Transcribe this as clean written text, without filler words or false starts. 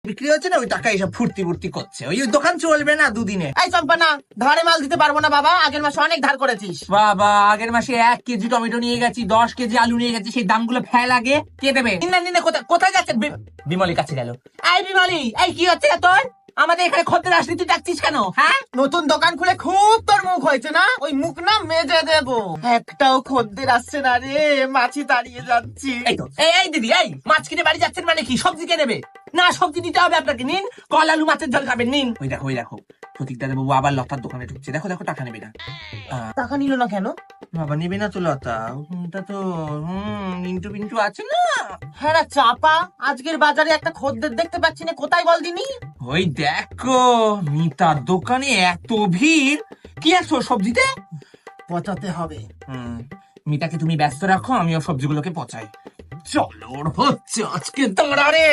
বিক্রি হচ্ছে না, ওই টাকা এসব ফুর্তি ফুর্তি করছে। ওই দোকান চলবে না দুদিনে। এই চম্পা না, ধারে মাল দিতে পারবো না বাবা, আগের মাসে অনেক ধার করেছিস। বাবা, আগের মাসে 1 কেজি টমেটো নিয়ে গেছি, 10 কেজি আলু নিয়ে গেছি, সেই দামগুলো ফেল আগে কে দেবে? নিন কোথায় কোথায় যাচ্ছেন? বিমলের কাছে গেল। এই বিমলি, এই কি হচ্ছে তোর? আমাদের এখানে খদ্দের আসলি, তুই ডাকছিস কেন? হ্যাঁ, নতুন দোকান খুলে খুব তোর মুখ হয়েছে না? ওই মুখ না মেজে দেবো। একটাও খদ্দের আসছে না রে, মাছি তাড়িয়ে যাচ্ছি। এই তো, এই দিদি, এই মাছ কিনে বাড়ি যাচ্ছেন মানে কি? সবজি কে নেবে? না, সবজি দিতে হবে আপনাকে। নিন, কল আলু মাছের ঝোল খাবেন, নিন। ওই দেখো প্রতীক দাদা বাবু আবার লতার দোকানে ঢুকছে। দেখো টাকা নেবে না। টাকা নিল না কেন? বাবা নেবে না তো লতা, ওটা তো মিন্টু পিন্টু আছে না। হ্যাঁ রে চাপা, আজকের বাজারে একটা খদ্দের দেখতে পাচ্ছি না, কোথায় বল দিনি? ওই দেখো মিতার দোকানে এত ভিড়। কি আছো সবজিতে? পচাতে হবে। মিতাকে তুমি ব্যস্ত রাখো, আমিও সবজিগুলোকে পচাই। চলো, ওর হচ্ছে আজকে দাঁড়া রে।